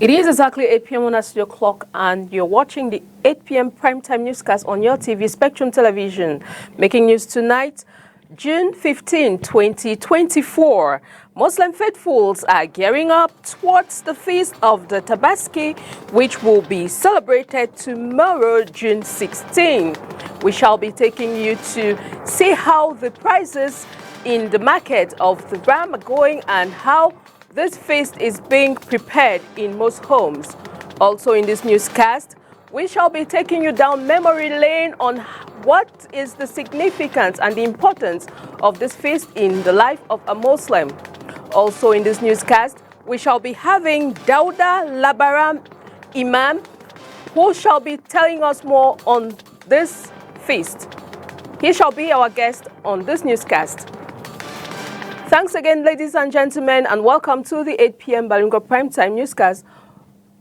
It is exactly 8 p.m. on our studio clock, and you're watching the 8 p.m. primetime newscast on your TV, Spectrum Television. Making news tonight, June 15, 2024. Muslim faithfuls are gearing up towards the feast of the Tabaski, which will be celebrated tomorrow, June 16. We shall be taking you to see how the prices in the market of the ram are going and how this feast is being prepared in most homes. Also in this newscast, we shall be taking you down memory lane on what is the significance and the importance of this feast in the life of a Muslim. Also in this newscast, we shall be having Dauda Labaram Imam, who shall be telling us more on this feast. He shall be our guest on this newscast. Thanks again, ladies and gentlemen, and welcome to the 8 p.m. Balingo Primetime Newscast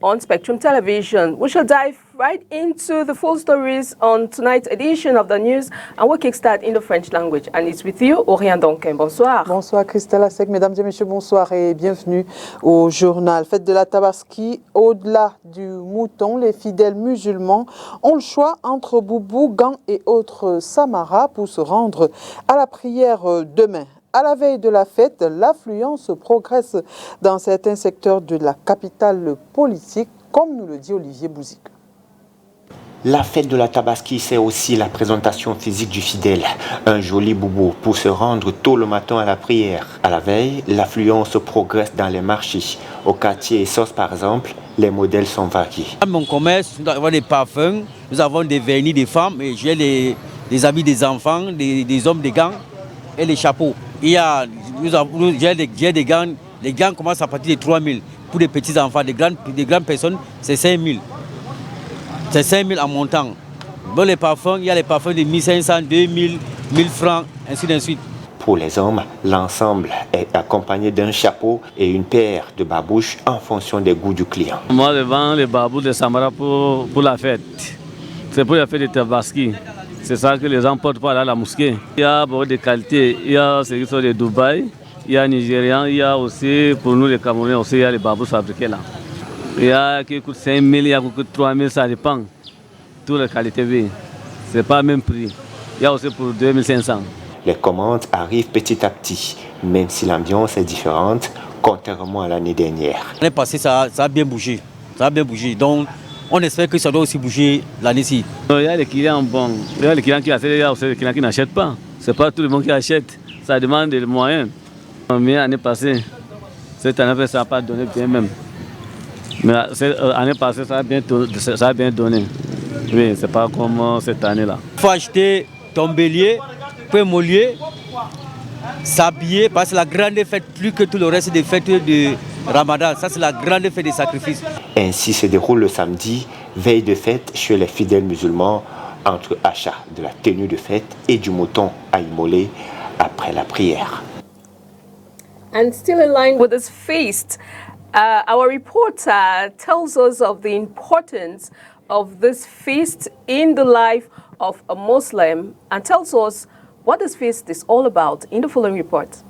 on Spectrum Television. We shall dive right into the full stories on tonight's edition of the news, and we'll kickstart in the French language. And it's with you, Oriane Donken. Bonsoir. Bonsoir, Christelle Asek. Mesdames et messieurs, bonsoir et bienvenue au journal. Fête de la Tabaski, au-delà du mouton, les fidèles musulmans ont le choix entre boubou, gants et autres samaras pour se rendre à la prière demain. À la veille de la fête, l'affluence progresse dans certains secteurs de la capitale politique, comme nous le dit Olivier Bouzik. La fête de la Tabaski, c'est aussi la présentation physique du fidèle. Un joli boubou pour se rendre tôt le matin à la prière. À la veille, l'affluence progresse dans les marchés. Au quartier Essos, par exemple, les modèles sont variés. Dans mon commerce, nous avons des parfums, nous avons des vernis des femmes, et j'ai des habits des enfants, des hommes, des gants et les chapeaux. J'ai des gants. Les gants commencent à partir de 3 000. Pour les petits enfants, des grandes personnes, c'est 5 000. C'est 5 000 en montant. Dans les parfums, il y a les parfums de 1 500, 2 000, 1 000 francs, ainsi de suite. Pour les hommes, l'ensemble est accompagné d'un chapeau et une paire de babouches en fonction des goûts du client. Moi, je vends les babouches de Samara pour la fête. C'est pour la fête de Tabaski. C'est ça que les gens portent pour aller à la mosquée. Il y a beaucoup de qualités. Il y a ceux qui sont de Dubaï, il y a Nigérians, il y a aussi, pour nous les Camerounais, aussi, il y a les babous fabriqués là. Il y a qui coûtent 5 000, il y a qui coûtent 3 000, ça dépend. Toutes les qualités, oui. Ce n'est pas le même prix. Il y a aussi pour 2 500. Les commandes arrivent petit à petit, même si l'ambiance est différente, contrairement à l'année dernière. L'année passée, ça a bien bougé. Ça a bien bougé. Donc, on espère que ça doit aussi bouger l'année-ci. Il y a les clients bons. Il y a les clients qui achètent, il y a aussi les clients qui n'achètent pas. Ce n'est pas tout le monde qui achète. Ça demande des moyens. Mais l'année passée, cette année, ça n'a pas donné bien même. Mais l'année passée, ça a bien donné. Oui, c'est pas comme cette année-là. Il faut acheter ton bélier, prémolier, s'habiller, parce que c'est la grande fête, plus que tout le reste des fêtes de Ramadan. Ça, c'est la grande fête des sacrifices. Ainsi se déroule le samedi, veille de fête chez les fidèles musulmans, entre achat de la tenue de fête et du mouton à immoler après la prière. And still in line with this feast, our reporter tells us of the importance of this feast in the life of a Muslim and tells us what this feast is all about in the following report.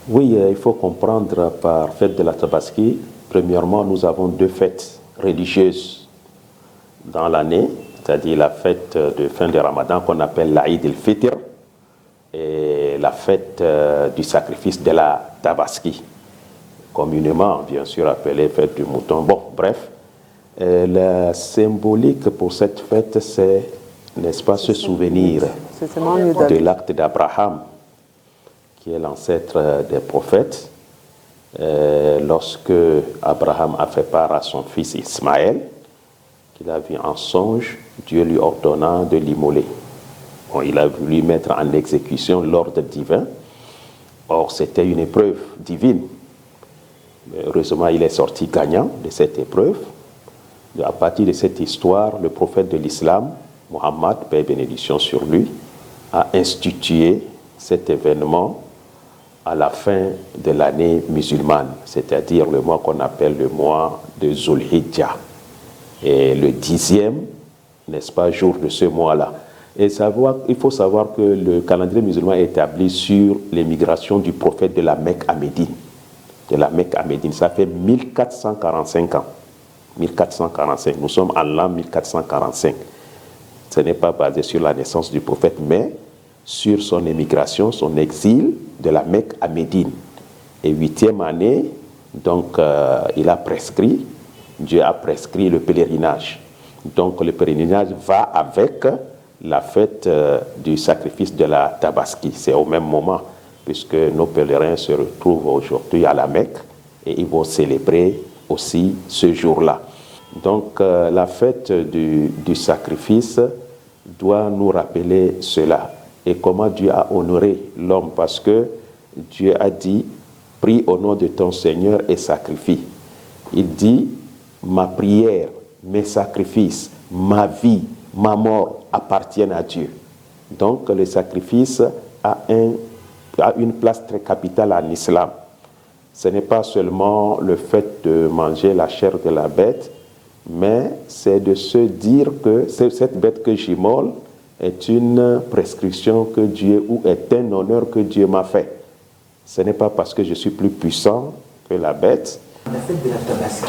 Oui, il faut comprendre par fête de la Tabaski, premièrement, nous avons deux fêtes religieuses dans l'année, c'est-à-dire la fête de fin de Ramadan qu'on appelle l'Aïd el-Fitr et la fête du sacrifice de la Tabaski, communément bien sûr appelée fête du mouton. Bon, bref, la symbolique pour cette fête, c'est, n'est-ce pas, se souvenir de l'acte d'Abraham, qui est l'ancêtre des prophètes, lorsque Abraham a fait part à son fils Ismaël, qu'il a vu en songe, Dieu lui ordonnant de l'immoler. Bon, il a voulu mettre en exécution l'ordre divin. Or, c'était une épreuve divine. Mais heureusement, il est sorti gagnant de cette épreuve. À partir de cette histoire, le prophète de l'islam, Mohammed, paix et bénédiction sur lui, a institué cet événement à la fin de l'année musulmane, c'est-à-dire le mois qu'on appelle le mois de Zulhijjah. Et le 10e, n'est-ce pas, jour de ce mois-là. Et il faut savoir que le calendrier musulman est établi sur l'émigration du prophète de la Mecque à Médine. de la Mecque à Médine. Ça fait 1445 ans. 1445. Nous sommes en l'an 1445. Ce n'est pas basé sur la naissance du prophète, mais sur son émigration, son exil de la Mecque à Médine. Et 8e année, donc il a prescrit, Dieu a prescrit le pèlerinage. Donc le pèlerinage va avec la fête du sacrifice de la Tabaski. C'est au même moment, puisque nos pèlerins se retrouvent aujourd'hui à la Mecque et ils vont célébrer aussi ce jour-là. Donc la fête du sacrifice doit nous rappeler cela et comment Dieu a honoré l'homme, parce que Dieu a dit « Prie au nom de ton Seigneur et sacrifie ». Il dit « Ma prière, mes sacrifices, ma vie, ma mort appartiennent à Dieu ». Donc le sacrifice a une place très capitale en islam. Ce n'est pas seulement le fait de manger la chair de la bête, mais c'est de se dire que cette bête que j'immole est une prescription que Dieu, ou est un honneur que Dieu m'a fait. Ce n'est pas parce que je suis plus puissant que la bête. La fête de la Tabaski,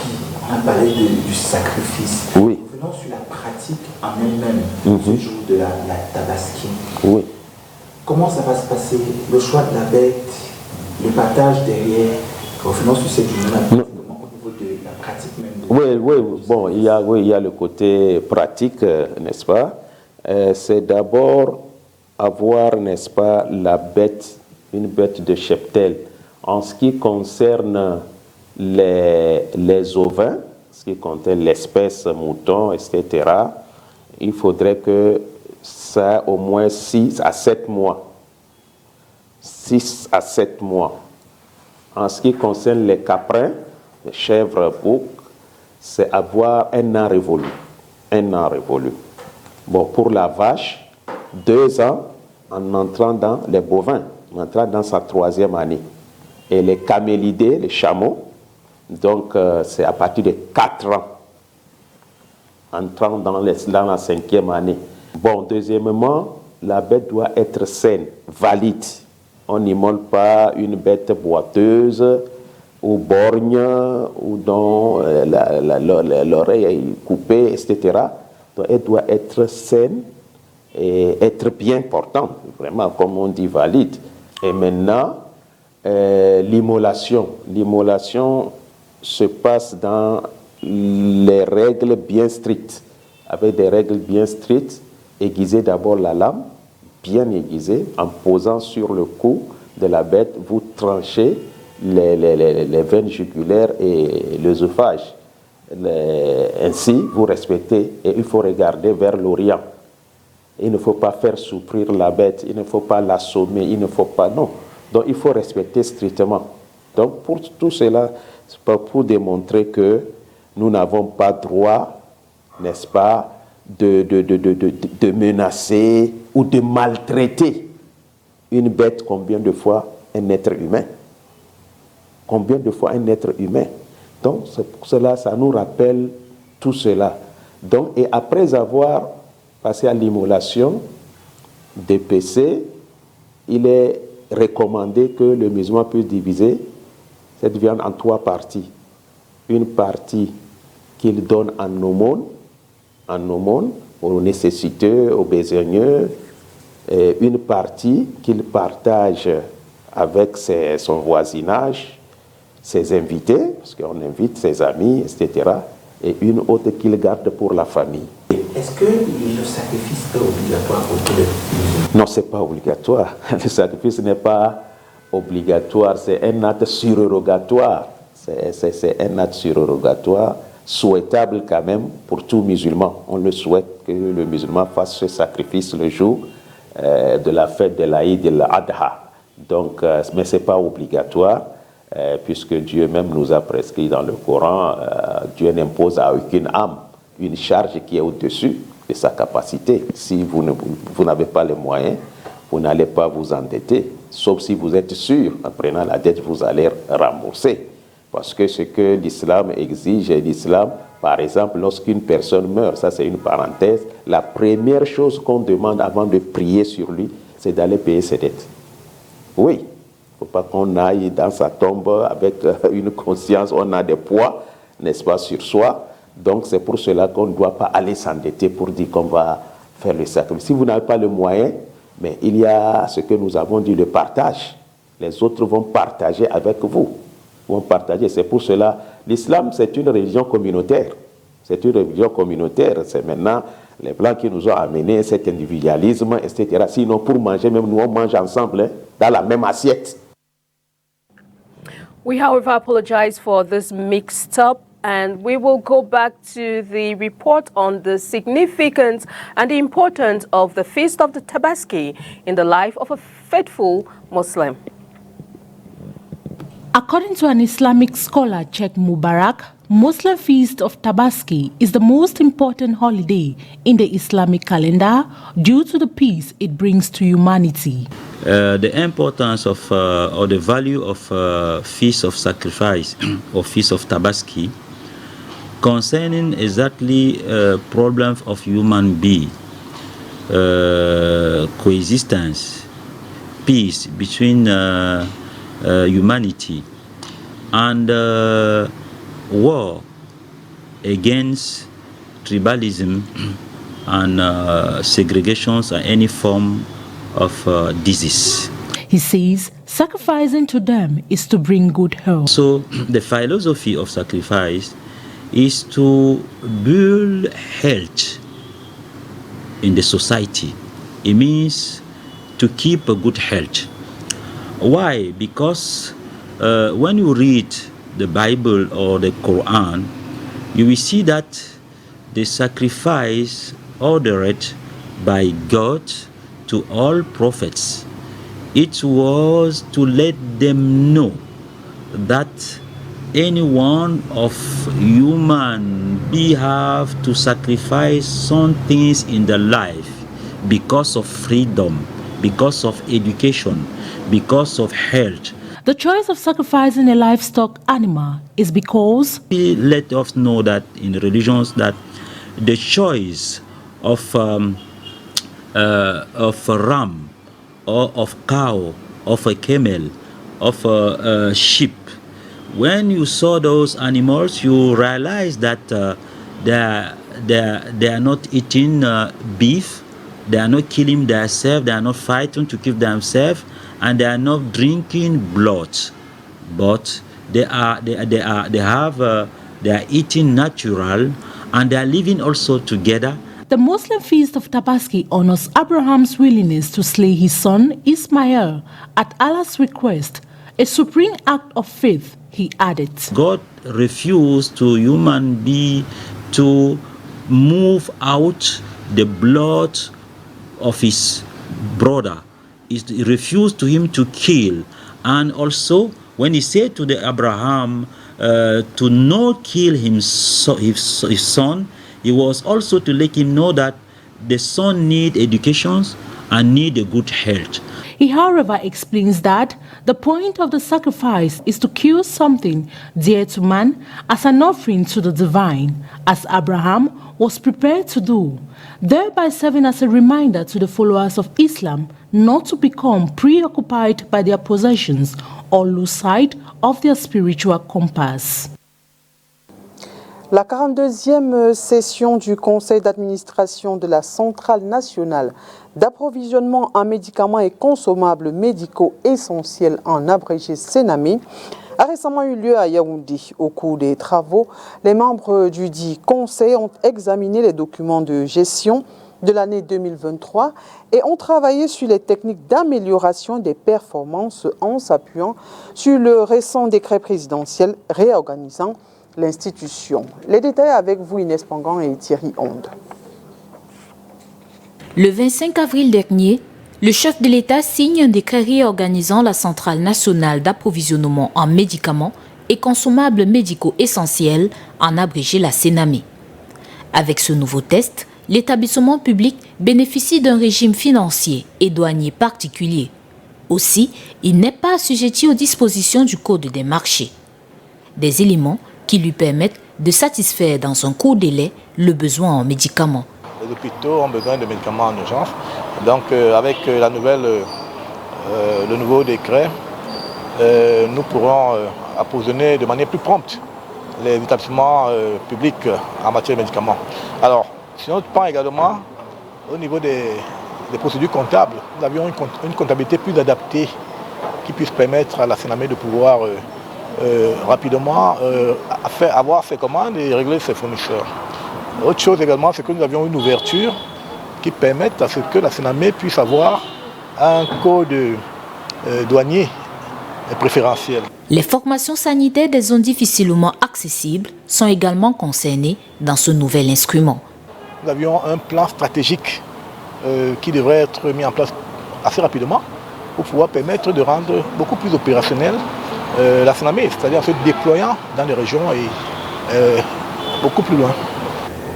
on a parlé du sacrifice. Oui. Revenons sur la pratique en elle-même, ce jour de la Tabaski. Oui. Comment ça va se passer? Le choix de la bête, le partage derrière. Revenons sur cette journée-là, au niveau de la pratique même. Oui. Bon, il y a le côté pratique, n'est-ce pas? C'est d'abord avoir, n'est-ce pas, la bête, une bête de cheptel. En ce qui concerne les ovins, ce qui concerne l'espèce mouton, etc., il faudrait que ça ait au moins 6 à 7 mois. 6 à 7 mois. En ce qui concerne les caprins, les chèvres, boucs, c'est avoir un an révolu. Un an révolu. Bon, pour la vache, 2 ans en entrant dans les bovins, en entrant dans sa 3e année. Et les camélidés, les chameaux, donc c'est à partir de 4 ans, entrant dans la 5e année. Bon, deuxièmement, la bête doit être saine, valide. On n'immole pas une bête boiteuse ou borgne ou dont l'oreille est coupée, etc. Donc, elle doit être saine et être bien portante, vraiment, comme on dit, valide. Et maintenant, l'immolation. L'immolation se passe dans les règles bien strictes, avec des règles bien strictes. Aiguisez d'abord la lame, bien aiguisée, en posant sur le cou de la bête, vous tranchez les veines jugulaires et l'œsophage. Ainsi, vous respectez, et il faut regarder vers l'Orient. Il ne faut pas faire souffrir la bête, il ne faut pas l'assommer, il ne faut pas... Non. Donc, il faut respecter strictement. Donc, pour tout cela, c'est pas pour démontrer que nous n'avons pas droit, n'est-ce pas, de menacer ou de maltraiter une bête. Combien de fois un être humain? Combien de fois un être humain? Donc, pour cela, ça nous rappelle tout cela. Donc, et après avoir passé à l'immolation des PC, il est recommandé que le musulman puisse diviser cette viande en 3 parties. Une partie qu'il donne en aumône aux nécessiteux, aux besogneux, et une partie qu'il partage avec son voisinage, ses invités, parce qu'on invite ses amis, etc., et une autre qu'il garde pour la famille. Est-ce que le sacrifice est obligatoire pour tous les musulmans? Non, ce n'est pas obligatoire. Le sacrifice n'est pas obligatoire, c'est un acte surogatoire. C'est un acte surogatoire souhaitable quand même pour tout musulman. On le souhaite que le musulman fasse ce sacrifice le jour de la fête de l'Aïd al-Adha. Donc, mais ce n'est pas obligatoire, puisque Dieu même nous a prescrit dans le Coran, Dieu n'impose à aucune âme une charge qui est au-dessus de sa capacité. Si vous n'avez pas les moyens, vous n'allez pas vous endetter, sauf si vous êtes sûr, en prenant la dette, vous allez rembourser. Parce que ce que l'islam exige, l'islam, par exemple, lorsqu'une personne meurt, ça c'est une parenthèse, la première chose qu'on demande avant de prier sur lui, c'est d'aller payer ses dettes. Oui, Il ne faut pas qu'on aille dans sa tombe avec une conscience, on a des poids, n'est-ce pas, sur soi. Donc c'est pour cela qu'on ne doit pas aller s'endetter pour dire qu'on va faire le sacrifice. Si vous n'avez pas le moyen, mais il y a ce que nous avons dit, le partage. Les autres vont partager avec vous. Vont partager. C'est pour cela, l'islam, c'est une religion communautaire. C'est une religion communautaire. C'est maintenant les Blancs qui nous ont amené cet individualisme, etc. Sinon, pour manger, même nous, on mange ensemble, hein, dans la même assiette. We, however, apologize for this mixed up, and we will go back to the report on the significance and the importance of the Feast of the Tabaski in the life of a faithful Muslim. According to an Islamic scholar, Sheikh Mubarak, Muslim Feast of Tabaski is the most important holiday in the Islamic calendar due to the peace it brings to humanity. The importance of or the value of Feast of Sacrifice or Feast of Tabaski concerning exactly problems of human being, coexistence, peace between humanity, and war against tribalism and segregations and any form of disease. He says sacrificing to them is to bring good health. So the philosophy of sacrifice is to build health in the society. It means to keep a good health. Why? Because when you read the Bible or the Quran, you will see that the sacrifice ordered by God to all prophets, it was to let them know that any one of human being have to sacrifice some things in their life because of freedom, because of education, because of health. The choice of sacrificing a livestock animal is because He let us know that in religions that the choice of a ram or of cow, of a camel, of a sheep, when you saw those animals, you realize that they are not eating beef, they are not killing themselves, they are not fighting to kill themselves, and they are not drinking blood, but they are eating natural, and they are living also together. the Muslim Feast of Tabaski honors Abraham's willingness to slay his son Ismail at Allah's request, a supreme act of faith, he added. God refused to human being to move out the blood of his brother. He refused to him to kill. And also, when he said to the Abraham to not kill his son, he was also to let him know that the son need education and need a good health. He, however, explains that the point of the sacrifice is to kill something dear to man as an offering to the divine, as Abraham was prepared to do, thereby serving as a reminder to the followers of Islam not to become preoccupied by their possessions or lose sight of their spiritual compass. La 42e session du Conseil d'administration de la Centrale nationale d'approvisionnement en médicaments et consommables médicaux essentiels en abrégé Sénamé a récemment eu lieu à Yaoundé. Au cours des travaux, les membres du dit Conseil ont examiné les documents de gestion de l'année 2023 et ont travaillé sur les techniques d'amélioration des performances en s'appuyant sur le récent décret présidentiel réorganisant l'institution. Les détails avec vous, Inès Pangan et Thierry Onde. Le 25 avril dernier, le chef de l'État signe un décret réorganisant la Centrale nationale d'approvisionnement en médicaments et consommables médicaux essentiels, en abrégé la Sénamé. Avec ce nouveau test, l'établissement public bénéficie d'un régime financier et douanier particulier. Aussi, il n'est pas assujetti aux dispositions du Code des marchés. Des éléments qui lui permettent de satisfaire dans un court délai le besoin en médicaments. Les hôpitaux ont besoin de médicaments en urgence. Donc avec le nouveau décret, nous pourrons approvisionner de manière plus prompte les établissements publics en matière de médicaments. Alors, sur notre plan également, au niveau des procédures comptables, nous avions une comptabilité plus adaptée qui puisse permettre à la Sénamé de pouvoir rapidement avoir ses commandes et régler ses fournisseurs. Autre chose également, c'est que nous avions une ouverture qui permette à ce que la Sénamé puisse avoir un code douanier préférentiel. Les formations sanitaires des zones difficilement accessibles sont également concernées dans ce nouvel instrument. Nous avions un plan stratégique qui devrait être mis en place assez rapidement pour pouvoir permettre de rendre beaucoup plus opérationnel la Sénamé, c'est-à-dire en se déployant dans les régions et beaucoup plus loin.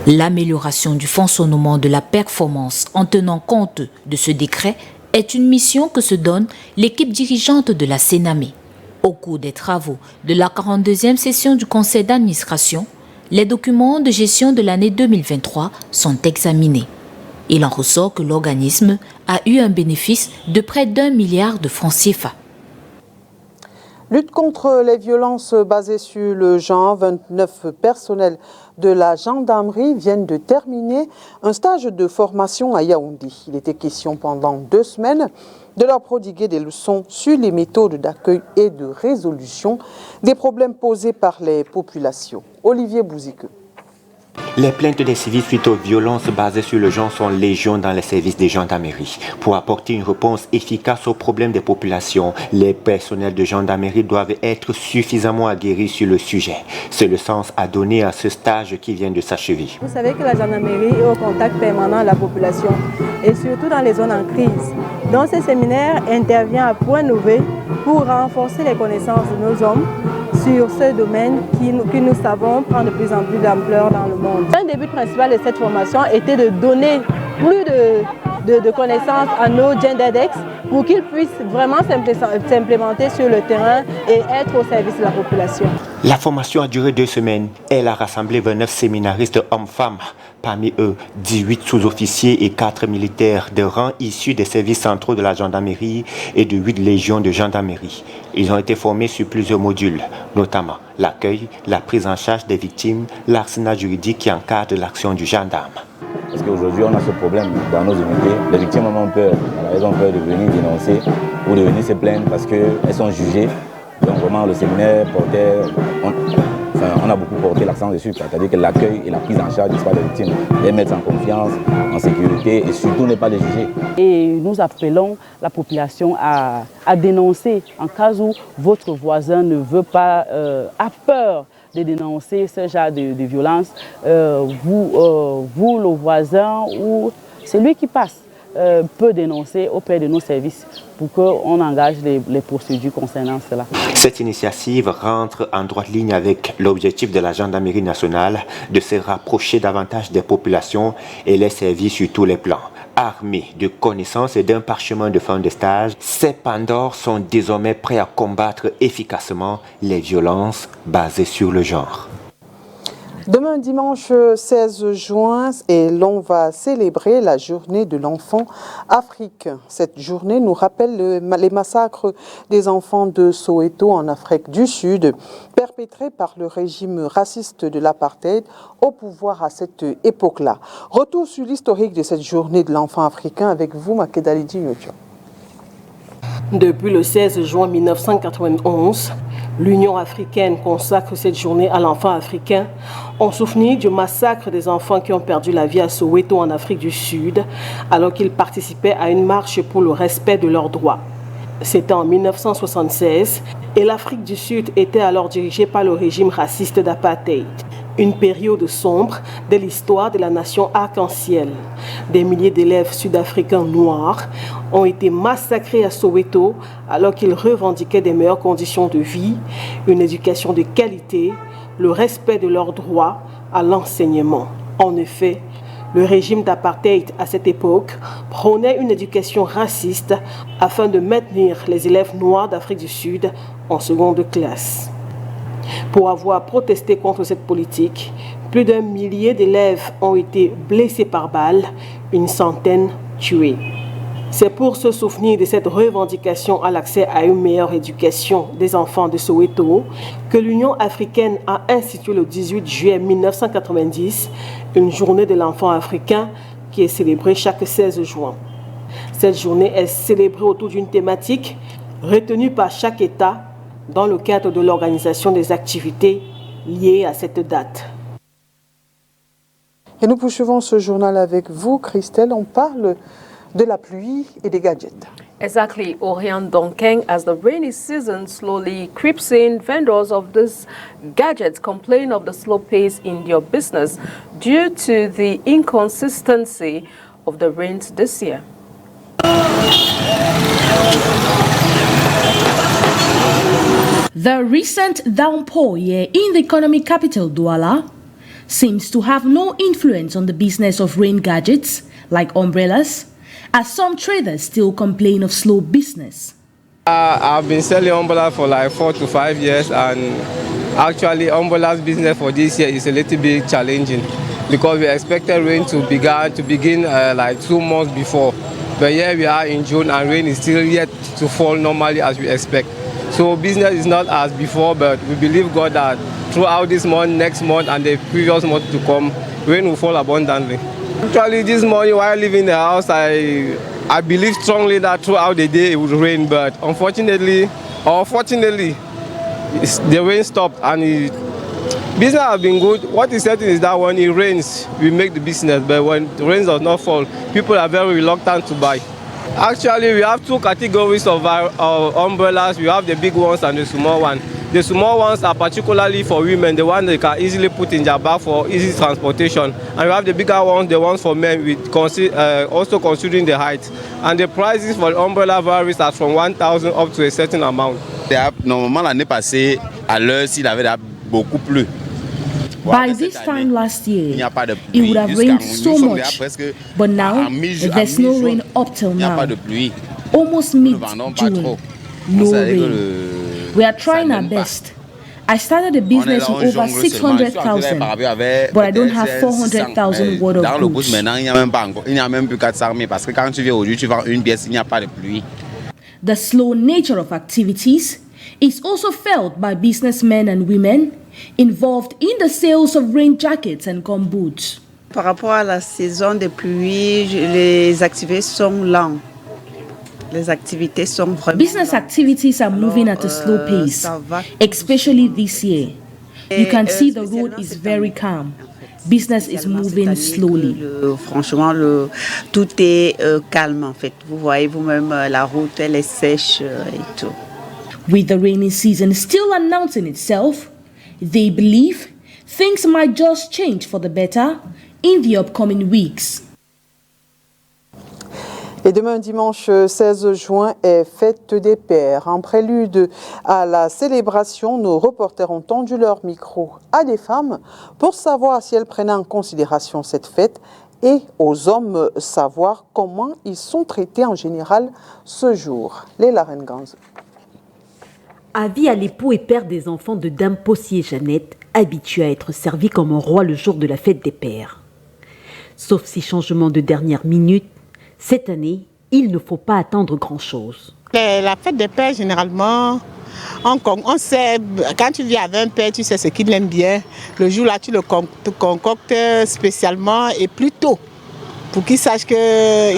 L'amélioration du fonctionnement de la performance en tenant compte de ce décret est une mission que se donne l'équipe dirigeante de la Sénamé. Au cours des travaux de la 42e session du conseil d'administration, les documents de gestion de l'année 2023 sont examinés. Il en ressort que l'organisme a eu un bénéfice de près d'1 milliard de francs CFA. Lutte contre les violences basées sur le genre, 29 personnels de la gendarmerie viennent de terminer un stage de formation à Yaoundé. Il était question pendant 2 semaines de leur prodiguer des leçons sur les méthodes d'accueil et de résolution des problèmes posés par les populations. Olivier Bouzike. Les plaintes des civils suite aux violences basées sur le genre sont légion dans les services des gendarmeries. Pour apporter une réponse efficace aux problèmes des populations, les personnels de gendarmerie doivent être suffisamment aguerris sur le sujet. C'est le sens à donner à ce stage qui vient de s'achever. Vous savez que la gendarmerie est au contact permanent de la population et surtout dans les zones en crise. Donc ce séminaire intervient à point levé pour renforcer les connaissances de nos hommes sur ce domaine que nous savons prendre de plus en plus d'ampleur dans le monde. Un des buts principaux de cette formation était de donner plus de connaissances à nos GenderDex pour qu'ils puissent vraiment s'implémenter sur le terrain et être au service de la population. La formation a duré 2 semaines. Elle a rassemblé 29 séminaristes hommes-femmes. Parmi eux, 18 sous-officiers et 4 militaires de rang issus des services centraux de la gendarmerie et de 8 légions de gendarmerie. Ils ont été formés sur plusieurs modules, notamment l'accueil, la prise en charge des victimes, l'arsenal juridique qui encadre l'action du gendarme. Parce qu'aujourd'hui, on a ce problème dans nos unités. Les victimes ont peur. Elles ont peur de venir dénoncer ou de venir se plaindre parce qu'elles sont jugées. Donc vraiment, le séminaire portait... On a beaucoup porté l'accent dessus, c'est-à-dire que l'accueil et la prise en charge des victimes, les mettre en confiance, en sécurité et surtout ne pas les juger. Et nous appelons la population à dénoncer en cas où votre voisin ne veut pas, a peur de dénoncer ce genre de violence. Vous, le voisin ou celui qui passe, peut dénoncer auprès de nos services pour qu'on engage les procédures concernant cela. Cette initiative rentre en droite ligne avec l'objectif de la gendarmerie nationale de se rapprocher davantage des populations et les servir sur tous les plans. Armés de connaissances et d'un parchemin de fin de stage, ces Pandores sont désormais prêts à combattre efficacement les violences basées sur le genre. Demain, dimanche 16 juin, et l'on va célébrer la journée de l'enfant africain. Cette journée nous rappelle les massacres des enfants de Soweto en Afrique du Sud, perpétrés par le régime raciste de l'apartheid au pouvoir à cette époque-là. Retour sur l'historique de cette journée de l'enfant africain avec vous, Makedalidi Nyocho. Depuis le 16 juin 1991, l'Union africaine consacre cette journée à l'enfant africain en souvenir du massacre des enfants qui ont perdu la vie à Soweto en Afrique du Sud alors qu'ils participaient à une marche pour le respect de leurs droits. C'était en 1976 et l'Afrique du Sud était alors dirigée par le régime raciste d'apartheid. Une période sombre de l'histoire de la nation arc-en-ciel. Des milliers d'élèves sud-africains noirs ont été massacrés à Soweto alors qu'ils revendiquaient des meilleures conditions de vie, une éducation de qualité, le respect de leurs droits à l'enseignement. En effet, le régime d'apartheid à cette époque prônait une éducation raciste afin de maintenir les élèves noirs d'Afrique du Sud en seconde classe. Pour avoir protesté contre cette politique, plus d'1 millier d'élèves ont été blessés par balles, une centaine tués. C'est pour se souvenir de cette revendication à l'accès à une meilleure éducation des enfants de Soweto que l'Union africaine a institué le 18 juillet 1990 une journée de l'enfant africain qui est célébrée chaque 16 juin. Cette journée est célébrée autour d'une thématique retenue par chaque État dans le cadre de l'organisation des activités liées à cette date. Et nous poursuivons ce journal avec vous, Christelle. On parle de la pluie et des gadgets. Exactly, Orion Donkeng. As the rainy season slowly creeps in, vendors of these gadgets complain of the slow pace in their business due to the inconsistency of the rains this year. The recent downpour here in the economic capital, Douala, seems to have no influence on the business of rain gadgets like umbrellas, as some traders still complain of slow business. I've been selling umbrellas for like 4 to 5 years, and actually umbrellas business for this year is a little bit challenging because we expected rain to begin like 2 months before. But here we are in June and rain is still yet to fall normally as we expect. So business is not as before, but we believe God that throughout this month, next month and the previous month to come, rain will fall abundantly. Actually this morning while leaving the house, I believe strongly that throughout the day it would rain, but unfortunately or fortunately, the rain stopped and business has been good. What is certain is that when it rains, we make the business, but when the rain does not fall, people are very reluctant to buy. Actually, we have 2 categories of umbrellas. We have the big ones and the small ones. The small ones are particularly for women, the ones they can easily put in their bag for easy transportation. And we have the bigger ones, the ones for men, with also considering the height. And the prices for the umbrella varies from 1,000 up to a certain amount. Normalement, l'année passée, à l'heure, s'il avait beaucoup plu. By this time last year, it would have rained so much, but now there's no rain up till now. Almost mid-June, no rain. We are trying our best. I started a business with over 600,000, but I don't have 400,000 worth of goods. The slow nature of activities is also felt by businessmen and women involved in the sales of rain jackets and gum boots. Par rapport à la saison de pluie, les activités sont lentes. Les activités sont vraiment Business activities are moving at a slow pace, especially this year. You can see the road is very calm. Business is moving slowly. Franchement, tout est calme en fait. Vous voyez vous-même, la route elle est sèche et tout. With the rainy season still announcing itself, they believe things might just change for the better in the upcoming weeks. Et demain dimanche 16 juin est fête des pères. En prélude à la célébration, nos reporters ont tendu leur micro à des femmes pour savoir si elles prenaient en considération cette fête et aux hommes savoir comment ils sont traités en général ce jour. Léla Renganz. Avis à l'époux et père des enfants de Dame Possier Jeannette, habitué à être servi comme un roi le jour de la fête des pères. Sauf si changement de dernière minute, cette année, il ne faut pas attendre grand-chose. La fête des pères, généralement, on sait, quand tu vis avec un père, tu sais ce qu'il aime bien. Le jour-là, tu le concoctes spécialement et plus tôt, pour qu'il sache qu'il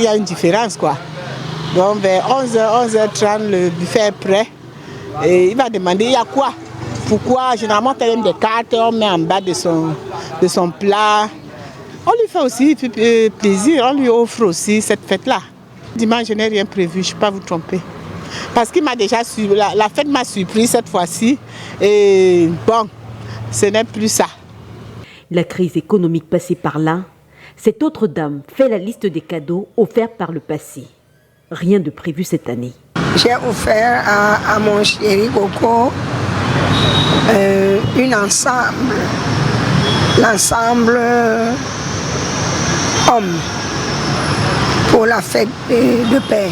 y a une différence, quoi. Donc, vers 11h30, le buffet est prêt. Et il va demander, il y a quoi? Pourquoi? Généralement, tu as même des cartes, on met en bas de son plat. On lui fait aussi plaisir, on lui offre aussi cette fête-là. Dimanche, je n'ai rien prévu, je ne suis pas vous tromper. Parce qu'il m'a déjà la fête m'a surpris cette fois-ci. Et bon, ce n'est plus ça. La crise économique passée par là, cette autre dame fait la liste des cadeaux offerts par le passé. Rien de prévu cette année. J'ai offert à mon chéri Coco l'ensemble homme pour la fête de père.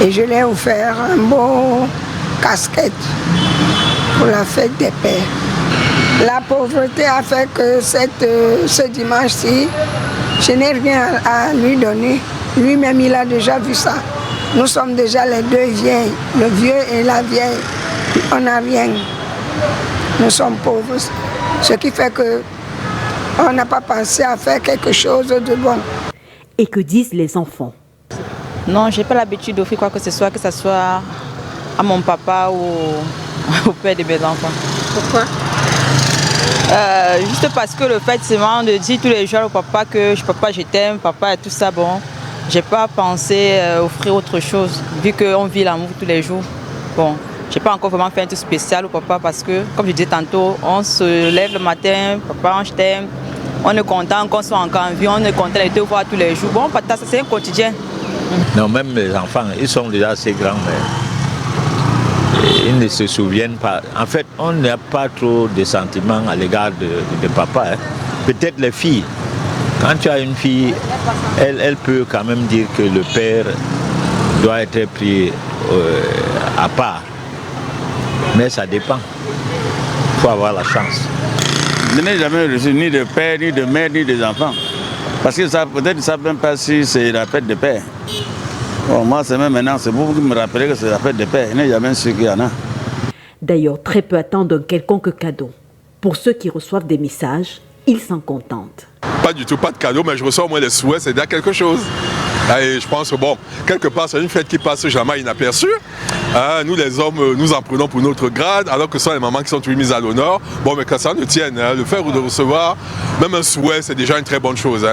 Et je lui ai offert un beau casquette pour la fête des pères. La pauvreté a fait que ce dimanche-ci, je n'ai rien à lui donner. Lui-même, il a déjà vu ça. Nous sommes déjà les deux vieilles, le vieux et la vieille. On n'a rien. Nous sommes pauvres. Ce qui fait qu'on n'a pas pensé à faire quelque chose de bon. Et que disent les enfants? Non, je n'ai pas l'habitude d'offrir quoi que ce soit à mon papa ou au père de mes enfants. Pourquoi? Juste parce que le fait seulement de dire tous les jours au papa que papa je t'aime, papa et tout ça, bon, j'ai pas pensé offrir autre chose, vu qu'on vit l'amour tous les jours. Bon, j'ai pas encore vraiment fait un truc spécial au papa parce que, comme je disais tantôt, on se lève le matin, papa je t'aime, on est content qu'on soit encore en vie, on est content de te voir tous les jours. Bon, papa, c'est un quotidien. Non, même les enfants, ils sont déjà assez grands, mais ils ne se souviennent pas. En fait, on n'a pas trop de sentiments à l'égard de papa. Hein. Peut-être les filles. Quand tu as une fille, elle peut quand même dire que le père doit être pris à part. Mais ça dépend. Il faut avoir la chance. Je n'ai jamais reçu ni de père, ni de mère, ni des enfants. Parce que ça, peut-être, ils ne savent même pas si c'est la fête de père. Bon, moi, c'est même maintenant, c'est vous qui me rappelez que c'est la fête de père. Je n'ai jamais su qu'il y en a. D'ailleurs, très peu attendent un quelconque cadeau. Pour ceux qui reçoivent des messages, ils s'en contentent. Pas du tout, pas de cadeau, mais je reçois au moins des souhaits, c'est déjà quelque chose. Et je pense que bon, quelque part, c'est une fête qui passe jamais inaperçue. Nous, les hommes, nous en prenons pour notre grade, alors que ce sont les mamans qui sont toujours mises à l'honneur. Bon, mais quand ça ne tienne, le faire ou de recevoir, même un souhait, c'est déjà une très bonne chose.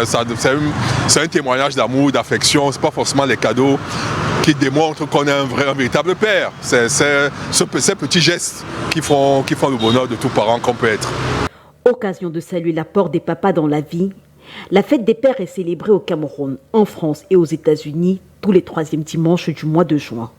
C'est un témoignage d'amour, d'affection. C'est pas forcément les cadeaux qui démontrent qu'on est un véritable père. C'est ces petits gestes qui font le bonheur de tout parent qu'on peut être. Occasion de saluer l'apport des papas dans la vie. La fête des pères est célébrée au Cameroun, en France et aux États-Unis tous les 3e dimanches du mois de juin.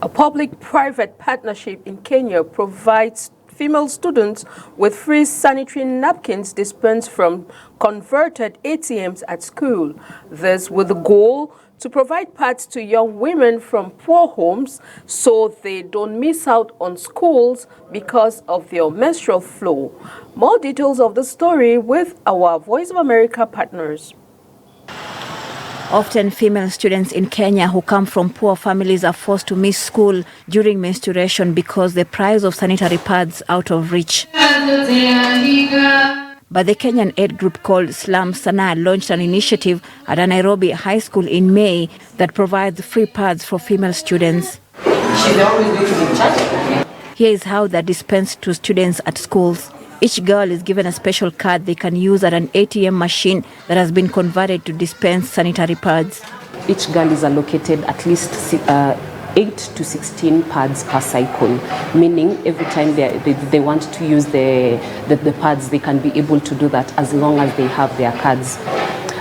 A public-private partnership in Kenya provides female students with free sanitary napkins dispensed from converted ATMs at school. This with the goal to provide pads to young women from poor homes so they don't miss out on schools because of their menstrual flow. More details of the story with our Voice of America partners. Often female students in Kenya who come from poor families are forced to miss school during menstruation because the price of sanitary pads out of reach. But the Kenyan aid group called Slam Sana launched an initiative at a Nairobi high school in May that provides free pads for female students. Here is how they're dispensed to students at schools. Each girl is given a special card they can use at an ATM machine that has been converted to dispense sanitary pads. Each girl is allocated at least 8 to 16 pads per cycle, meaning every time they want to use the pads, they can be able to do that as long as they have their cards.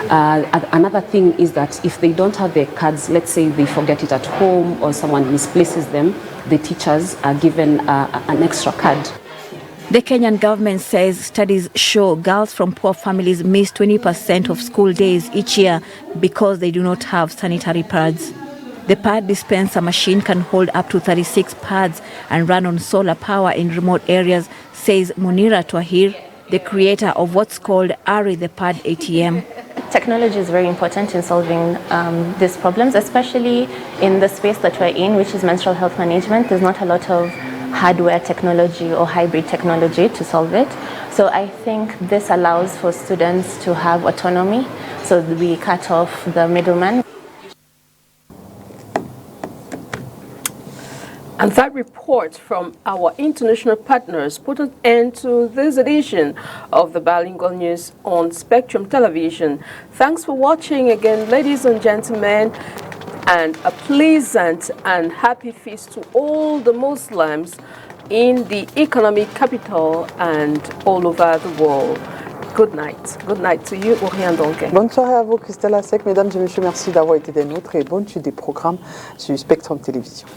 Another thing is that if they don't have their cards, let's say they forget it at home or someone misplaces them, the teachers are given an extra card. The Kenyan government says studies show girls from poor families miss 20% of school days each year because they do not have sanitary pads. The pad dispenser machine can hold up to 36 pads and run on solar power in remote areas, says Munira Twahir, the creator of what's called Ari the Pad ATM. Technology is very important in solving these problems, especially in the space that we're in, which is menstrual health management. There's not a lot of hardware technology or hybrid technology to solve it. So I think this allows for students to have autonomy, so we cut off the middleman. And that report from our international partners put an end to this edition of the Bilingual News on Spectrum Television. Thanks for watching again, ladies and gentlemen, and a pleasant and happy feast to all the Muslims in the economic capital and all over the world. Good night. Good night to you, Oriane Donquin. Bonne soirée à vous, Christelle Assec. Mesdames et messieurs, merci d'avoir été des nôtres et bonne suite des programmes sur Spectrum Télévision.